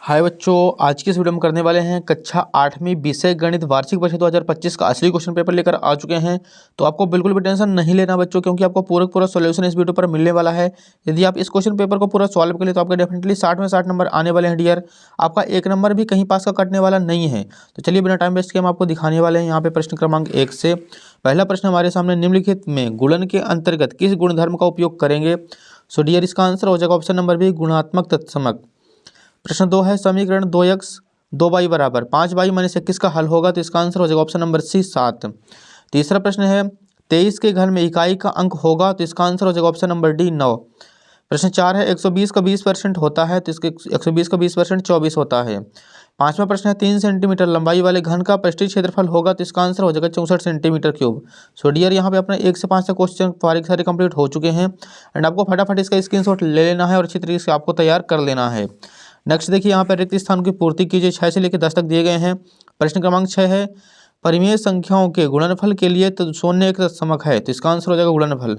हाय बच्चों, आज की इस वीडियो में करने वाले हैं कक्षा 8वीं विषय गणित वार्षिक परीक्षा 2025 का असली क्वेश्चन पेपर लेकर आ चुके हैं। तो आपको बिल्कुल भी टेंशन नहीं लेना बच्चों, क्योंकि आपको पूरा सॉल्यूशन इस वीडियो पर मिलने वाला है। यदि आप इस क्वेश्चन पेपर को पूरा सॉल्व कर ले तो आपके डेफिनेटली 60 में 60 नंबर आने वाले हैं डियर। आपका एक नंबर भी कहीं पास का कटने वाला नहीं है। तो चलिए बिना टाइम वेस्ट किए हम आपको दिखाने वाले हैं। यहाँ पे प्रश्न क्रमांक 1 से पहला प्रश्न हमारे सामने, निम्नलिखित में गुणन के अंतर्गत किस गुणधर्म का उपयोग करेंगे। सो डियर, इसका आंसर हो जाएगा ऑप्शन नंबर बी, गुणात्मक तत्समक। प्रश्न 2 है, समीकरण 2x 2y बराबर 5y माइनस 21 का हल होगा। तो इसका आंसर हो जाएगा ऑप्शन नंबर सी, 7। तीसरा प्रश्न है, 23 के घर में इकाई का अंक होगा। तो इसका आंसर हो जाएगा ऑप्शन नंबर डी, 9। प्रश्न 4 है, 120 का 20% होता है। तो इसके 120 का 20% 24 होता है। पांचवा प्रश्न है, 3 सेंटीमीटर लंबाई वाले घन का पृष्ठीय क्षेत्रफल होगा। तो इसका आंसर हो जाएगा 64 सेंटीमीटर क्यूब। सो डियर, यहाँ पे अपने 1 से 5 तक क्वेश्चन सारे कंप्लीट हो चुके हैं एंड आपको फटाफट इसका स्क्रीनशॉट ले लेना है और अच्छी तरीके से आपको तैयार कर लेना है। नेक्स्ट देखिए, यहाँ पर रिक्त स्थान की पूर्ति कीजिए। 6 से लेकर 10 तक दिए गए हैं। प्रश्न क्रमांक 6 है, परिमेय संख्याओं के गुणनफल के लिए तो शून्य एक तत्समक है। तो इसका आंसर हो जाएगा गुणनफल।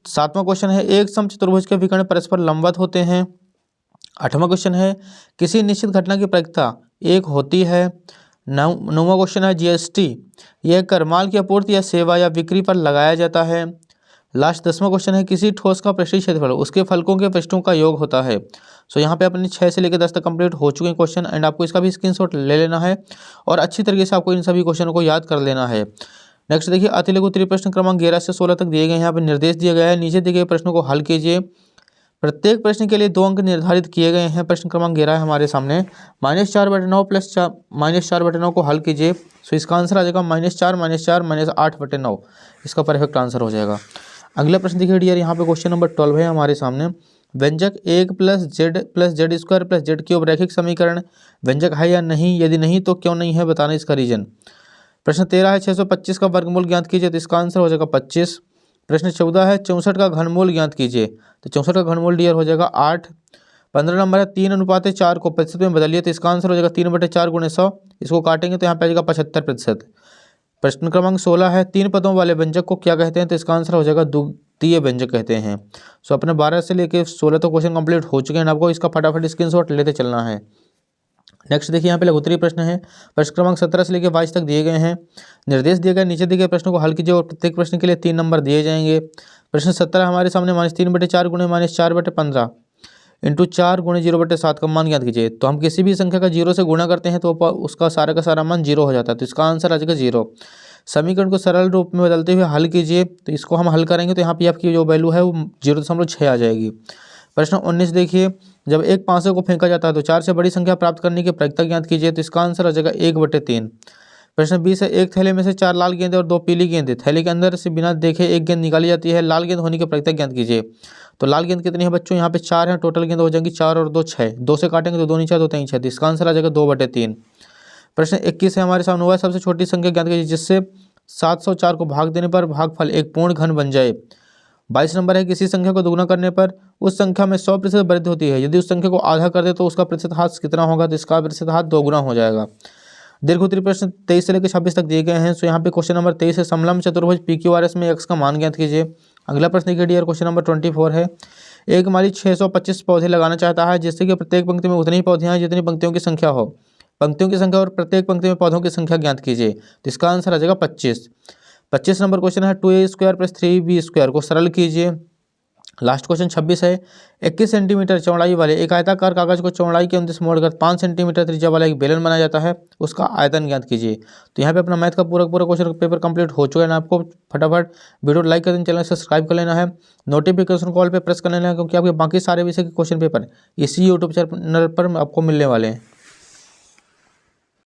7वां क्वेश्चन है, एक समचतुर्भुज के विकर्ण परस्पर लंबवत होते हैं। 8वां क्वेश्चन है, किसी निश्चित घटना की प्रायिकता 1 होती है। 9वां क्वेश्चन है, जीएसटी यह कर माल की आपूर्ति या सेवा या बिक्री पर लगाया जाता है। लास्ट 10वां क्वेश्चन है, किसी ठोस का पृष्ठीय क्षेत्रफल उसके फलकों के पृष्ठों का योग होता है। सो यहाँ पे अपने 6 से लेकर 10 तक कंप्लीट हो चुके हैं क्वेश्चन एंड आपको इसका भी स्क्रीनशॉट ले लेना है और अच्छी तरीके से आपको इन सभी क्वेश्चनों को याद कर लेना है। नेक्स्ट देखिए, अतिलघु उत्तरीय प्रश्न क्रमांक 11 से 16 तक दिए गए हैं। यहाँ पे निर्देश दिया गया है, नीचे दिए गए प्रश्नों को हल कीजिए। प्रत्येक प्रश्न के लिए 2 अंक निर्धारित किए गए हैं। प्रश्न क्रमांक 11 है हमारे सामने, -4/9 प्लस -4/9 को हल कीजिए। सो इसका आंसर आ जाएगा -4 -4 -8/9। इसका परफेक्ट आंसर हो जाएगा। अगला प्रश्न देखिए डियर, यहाँ पे क्वेश्चन नंबर 12 है हमारे सामने, व्यंजक 1 + z + z³ रैखिक समीकरण व्यंजक है या नहीं, यदि नहीं तो क्यों नहीं है, बताना इसका रीजन। प्रश्न 13 है, 625 का वर्गमूल ज्ञात कीजिए। तो इसका आंसर हो जाएगा 25। प्रश्न 14 है, 64 का घनमूल ज्ञात कीजिए। तो 64 का घनमूल डियर हो जाएगा 8। 15 नंबर है, 3:4 को प्रतिशत में बदलिए। तो इसका आंसर हो जाएगा 3/4 × 100। इसको काटेंगे तो यहाँ पे आ जाएगा 75%। प्रश्न क्रमांक 16 है, 3 पदों वाले व्यंजक को क्या कहते हैं। तो इसका आंसर हो जाएगा द्वितीय व्यंजक कहते हैं। सो अपने 12 से लेकर 16 तक क्वेश्चन कंप्लीट हो चुके हैं। आपको इसका फटाफट स्क्रीनशॉट लेते चलना है। नेक्स्ट देखिए, यहाँ पे लघु उत्तरीय प्रश्न है। प्रश्न क्रमांक 17 से लेकर 22 तक दिए गए हैं। निर्देश दिए गए, नीचे दिए गए प्रश्नों को हल कीजिए और प्रत्येक प्रश्न के लिए 3 नंबर दिए जाएंगे। प्रश्न 17 हमारे सामने, -3/4 × -4/15 × 4 × 0/7 का मान ज्ञात कीजिए। तो हम किसी भी संख्या का 0 से गुणा करते हैं तो उसका सारा का सारा मान 0 हो जाता है। तो इसका आंसर आ जाएगा 0। समीकरण को सरल रूप में बदलते हुए हल कीजिए। तो इसको हम हल करेंगे तो यहाँ पे आपकी जो वैल्यू है वो 0.6 आ जाएगी। प्रश्न 19 देखिए, जब एक 500 को फेंका जाता है तो 4 से बड़ी संख्या प्राप्त करने की प्रायिकता ज्ञात कीजिए। तो इसका आंसर आ जाएगा 1/3। प्रश्न 20 है, एक थैले में से 4 लाल गेंदें और 2 पीली गेंदें, थैले के अंदर से बिना देखे एक गेंद निकाली जाती है, लाल गेंद होने की प्रायिकता ज्ञात कीजिए। तो लाल गेंद कितनी है बच्चों, यहाँ पे 4 है, टोटल गेंद हो जाएंगी 4 और 2 6। 2 से काटेंगे तो 2 नीचे 2 3 6। इसका आंसर आ जाएगा 2/3। प्रश्न 21 है हमारे सामने, वह सबसे छोटी संख्या ज्ञात कीजिए जिससे 704 को भाग देने पर भागफल एक पूर्ण घन बन जाए। 22 नंबर है, किसी संख्या को दुगुना करने पर उस संख्या में 100% वृद्धि होती है, यदि उस संख्या को आधा कर दे तो उसका प्रतिशत हाथ कितना होगा। तो इसका प्रतिशत हाथ 2 गुना हो जाएगा। दीर्घ उत्तरीय प्रश्न 23 से लेकर 26 तक दिए गए हैं। सो यहाँ पे क्वेश्चन नंबर 23 है, समलंब चतुर्भुज PQRS में x का मान ज्ञात कीजिए। अगला प्रश्न देखिए डियर, क्वेश्चन नंबर 24 है, एक माली 625 पौधे लगाना चाहता है जिससे कि प्रत्येक पंक्ति में उतनी ही पौधे हैं जितनी पंक्तियों की संख्या हो। पंक्तियों की संख्या और प्रत्येक पंक्ति में पौधों की संख्या ज्ञात कीजिए। तो इसका आंसर आ जाएगा 25। 25 नंबर क्वेश्चन है, 2a² + 3b² को सरल कीजिए। लास्ट क्वेश्चन 26 है, 21 सेंटीमीटर चौड़ाई वाले एक आयताकार कागज को चौड़ाई के अनुदेश मोड़कर 5 सेंटीमीटर त्रिज्या वाला एक बेलन बनाया जाता है, उसका आयतन ज्ञात कीजिए। तो यहाँ पे अपना मैथ का पूरा क्वेश्चन पेपर कंप्लीट हो चुका है ना। आपको फटाफट वीडियो लाइक कर देना, चैनल सब्सक्राइब कर लेना है, नोटिफिकेशन कॉल पे प्रेस कर लेना है, क्योंकि आपके बाकी सारे विषय के क्वेश्चन पेपर इसी यूट्यूब चैनल पर आपको मिलने वाले हैं।